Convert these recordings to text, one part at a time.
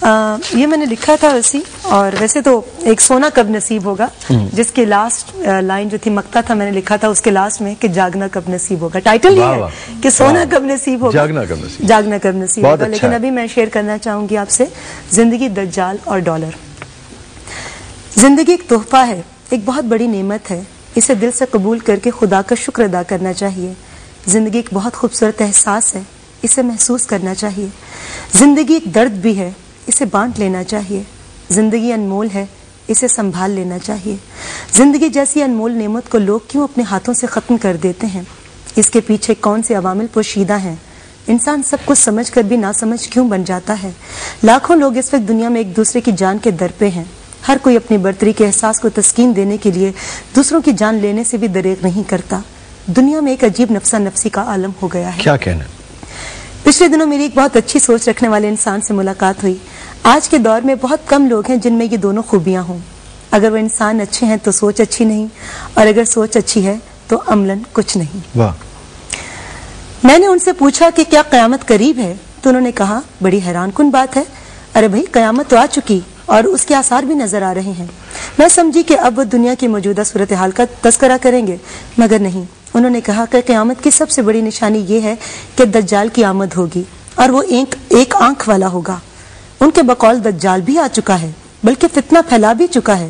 یہ میں نے لکھا تھا ویسی، اور ویسے تو ایک سونا کب نصیب ہوگا، جس کی لاسٹ لائن جو تھی مقطع تھا میں نے لکھا تھا اس کے لاسٹ میں کہ جاگنا کب نصیب ہوگا. ٹائٹل یہ ہے کہ سونا کب نصیب ہوگا، جاگنا کب نصیب ہوگا. لیکن ابھی میں شیئر کرنا چاہوں گی آپ سے زندگی، دجال اور ڈالر. زندگی ایک تحفہ ہے، ایک بہت بڑی نعمت ہے. اسے دل سے قبول کر کے خدا کا شکر ادا کرنا چاہیے. زندگی ایک بہت خوبصورت احساس ہے، اسے محسوس کرنا چاہیے. زندگی ایک درد بھی ہے، اسے بانٹ لینا چاہیے. زندگی انمول ہے، اسے سنبھال لینا چاہیے. زندگی جیسی انمول نعمت کو لوگ کیوں اپنے ہاتھوں سے ختم کر دیتے ہیں؟ اس کے پیچھے کون سے عوامل پوشیدہ ہیں؟ انسان سب کچھ سمجھ کر بھی ناسمجھ کیوں بن جاتا ہے؟ لاکھوں لوگ اس وقت دنیا میں ایک دوسرے کی جان کے در پہ ہیں. ہر کوئی اپنی برتری کے احساس کو تسکین دینے کے لیے دوسروں کی جان لینے سے بھی دریغ نہیں کرتا. دنیا میں ایک عجیب نفسا نفسی کا عالم ہو گیا ہے. کیا کہنا؟ پچھلے دنوں میری ایک بہت اچھی سوچ رکھنے والے انسان سے ملاقات ہوئی. آج کے دور میں بہت کم لوگ ہیں جن میں یہ دونوں خوبیاں ہوں. اگر وہ انسان اچھے ہیں تو سوچ اچھی نہیں، اور اگر سوچ اچھی ہے تو عملاً کچھ نہیں. واہ. میں نے ان سے پوچھا کہ کیا قیامت قریب ہے؟ تو انہوں نے کہا بڑی حیران کن بات ہے. ارے بھائی، قیامت تو آ چکی اور اس کے آثار بھی نظر آ رہے ہیں. میں سمجھی کہ اب وہ دنیا کی موجودہ صورتحال کا تذکرہ کریں گے، مگر نہیں. انہوں نے کہا کہ قیامت کی سب سے بڑی نشانی یہ ہے کہ دجال کی آمد ہوگی، اور وہ ایک آنکھ والا ہوگا. ان کے بقول دجال بھی آ چکا ہے، بلکہ فتنہ پھیلا بھی چکا ہے.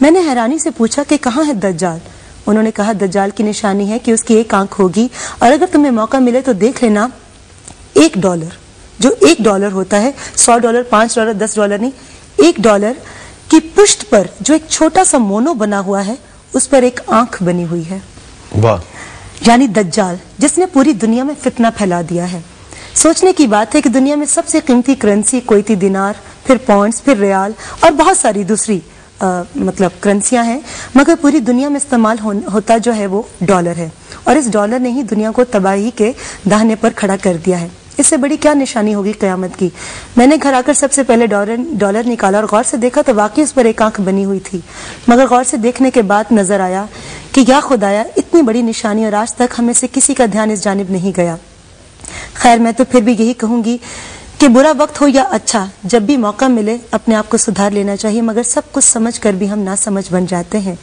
میں نے حیرانی سے پوچھا کہ کہاں ہے دجال؟ انہوں نے کہا دجال کی نشانی ہے کہ اس کی ایک آنکھ ہوگی، اور اگر تمہیں موقع ملے تو دیکھ لینا $1، جو $1 ہوتا ہے، $100، $5، $10 نہیں، $1 کی پشت پر جو ایک چھوٹا سا مونو بنا ہوا ہے، اس پر ایک آنکھ بنی ہوئی ہے. واہ. یعنی دجال، جس نے پوری دنیا میں فتنہ پھیلا دیا ہے. سوچنے کی بات ہے کہ دنیا میں سب سے قیمتی کرنسی کویتی دینار، پھر پاؤنڈز، پھر ریال اور بہت ساری دوسری کرنسیاں ہیں، مگر پوری دنیا میں استعمال ہوتا جو ہے وہ ڈالر ہے. اور اس ڈالر نے ہی دنیا کو تباہی کے دہانے پر کھڑا کر دیا ہے. اس سے بڑی کیا نشانی ہوگی قیامت کی؟ میں نے گھر آ کر سب سے پہلے ڈالر نکالا اور غور سے دیکھا تو واقعی اس پر ایک آنکھ بنی ہوئی تھی. مگر غور سے دیکھنے کے بعد نظر آیا کہ یا خدایا، اتنی بڑی نشانی اور آج تک ہمیں سے کسی کا دھیان اس جانب نہیں گیا. خیر، میں تو پھر بھی یہی کہوں گی کہ برا وقت ہو یا اچھا، جب بھی موقع ملے اپنے آپ کو سدھار لینا چاہیے. مگر سب کچھ سمجھ کر بھی ہم ناسمجھ بن جاتے ہیں،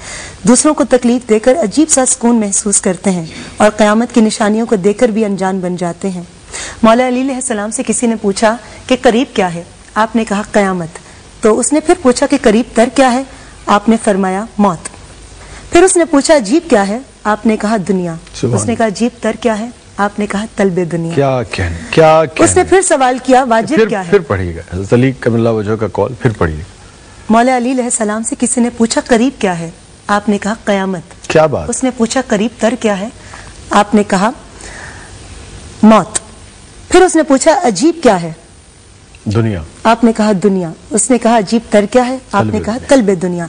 دوسروں کو تکلیف دے کر عجیب سا سکون محسوس کرتے ہیں، اور قیامت کی نشانیوں کو دیکھ کر بھی انجان بن جاتے ہیں. مولا علی علیہ السلام سے کسی نے پوچھا کہ قریب کیا ہے؟ آپ نے کہا قیامت. تو اس نے پھر پوچھا کہ قریب تر کیا ہے؟ آپ نے فرمایا موت. پھر اس نے پوچھا عجیب کیا ہے؟ آپ نے کہا دنیا. اس نے کہا عجیب تر کیا ہے؟ آپ نے کہا طلب دنیا. کیا کہنا؟ اس نے پھر سوال کیا واجب کیا ہے؟ پھر پڑھیے گا حضرت علی کرم اللہ وجہہ کا کال، پھر پڑھیے گا. مولا علی علیہ السلام سے کسی نے پوچھا قریب کیا ہے؟ آپ نے کہا قیامت. کیا بات؟ اس نے پوچھا قریب تر کیا ہے؟ آپ نے کہا موت. پھر اس نے پوچھا عجیب کیا ہے؟ دنیا. آپ نے کہا دنیا. اس نے کہا عجیب تر کیا ہے؟ آپ نے کہا طلب دنیا.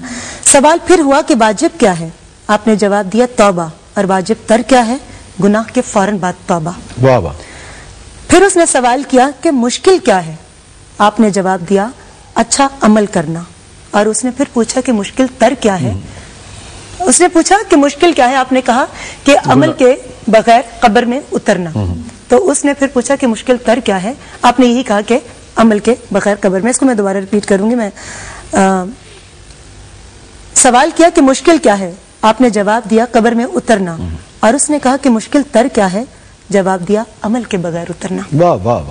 سوال پھر ہوا کہ واجب کیا ہے؟ آپ نے جواب دیا توبہ. اور واجب تر کیا ہے؟ گناہ کے فوراً بعد توبہ. واہ واہ. پھر اس نے سوال کیا کہ مشکل کیا ہے؟ آپ نے جواب دیا اچھا عمل کرنا. اور اس نے پھر پوچھا کہ مشکل تر کیا ہے؟ اس نے پوچھا کہ مشکل کیا ہے؟ آپ نے کہا کہ عمل کے بغیر قبر میں اترنا. تو اس نے پھر پوچھا کہ مشکل تر کیا ہے؟ آپ نے یہی کہا کہ عمل کے بغیر قبر میں. اس کو میں دوبارہ ریپیٹ کروں گی. میں سوال کیا کہ مشکل کیا ہے؟ آپ نے جواب دیا قبر میں اترنا. اور اس نے کہا کہ مشکل تر کیا ہے؟ جواب دیا عمل کے بغیر اترنا. واہ واہ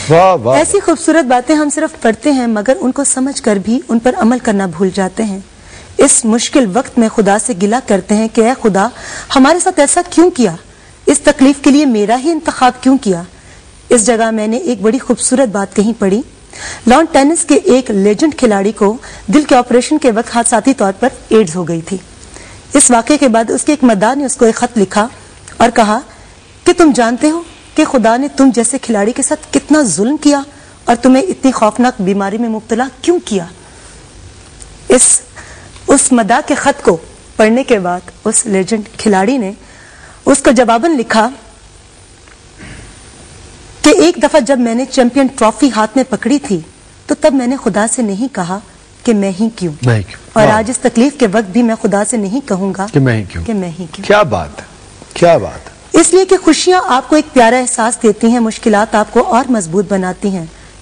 واہ واہ. ایسی خوبصورت باتیں ہم صرف پڑھتے ہیں، مگر ان کو سمجھ کر بھی ان پر عمل کرنا بھول جاتے ہیں. اس مشکل وقت میں خدا سے گلہ کرتے ہیں کہ اے خدا، ہمارے ساتھ ایسا کیوں کیا؟ اس تکلیف کے لیے میرا ہی انتخاب کیوں کیا؟ اس جگہ میں نے ایک بڑی خوبصورت بات کہیں پڑھی. لان ٹینس کے ایک لیجنڈ کھلاڑی کو دل کے آپریشن کے وقت حادثاتی طور پر ایڈز ہو گئی تھی. اس واقعے کے بعد اس کے ایک مداح نے اس کو ایک خط لکھا اور کہا کہ تم جانتے ہو کہ خدا نے تم جیسے کھلاڑی کے ساتھ کتنا ظلم کیا اور تمہیں اتنی خوفناک بیماری میں مبتلا کیوں کیا؟ اس مداح کے خط کو پڑھنے کے بعد اس لیجنڈ کھلاڑی نے اس کو جواباً لکھا کہ ایک دفعہ جب میں نے چیمپئن ٹرافی ہاتھ میں پکڑی تھی تو تب میں نے خدا سے نہیں کہا کہ میں ہی کیوں، اور آج اس تکلیف کے وقت بھی میں خدا سے نہیں کہوں گا کہ میں ہی کیوں. کیا بات ہے، کیا بات ہے. اس لیے کہ خوشیاں آپ کو ایک پیارا احساس دیتی ہیں، مشکلات آپ کو اور مضبوط بناتی ہیں.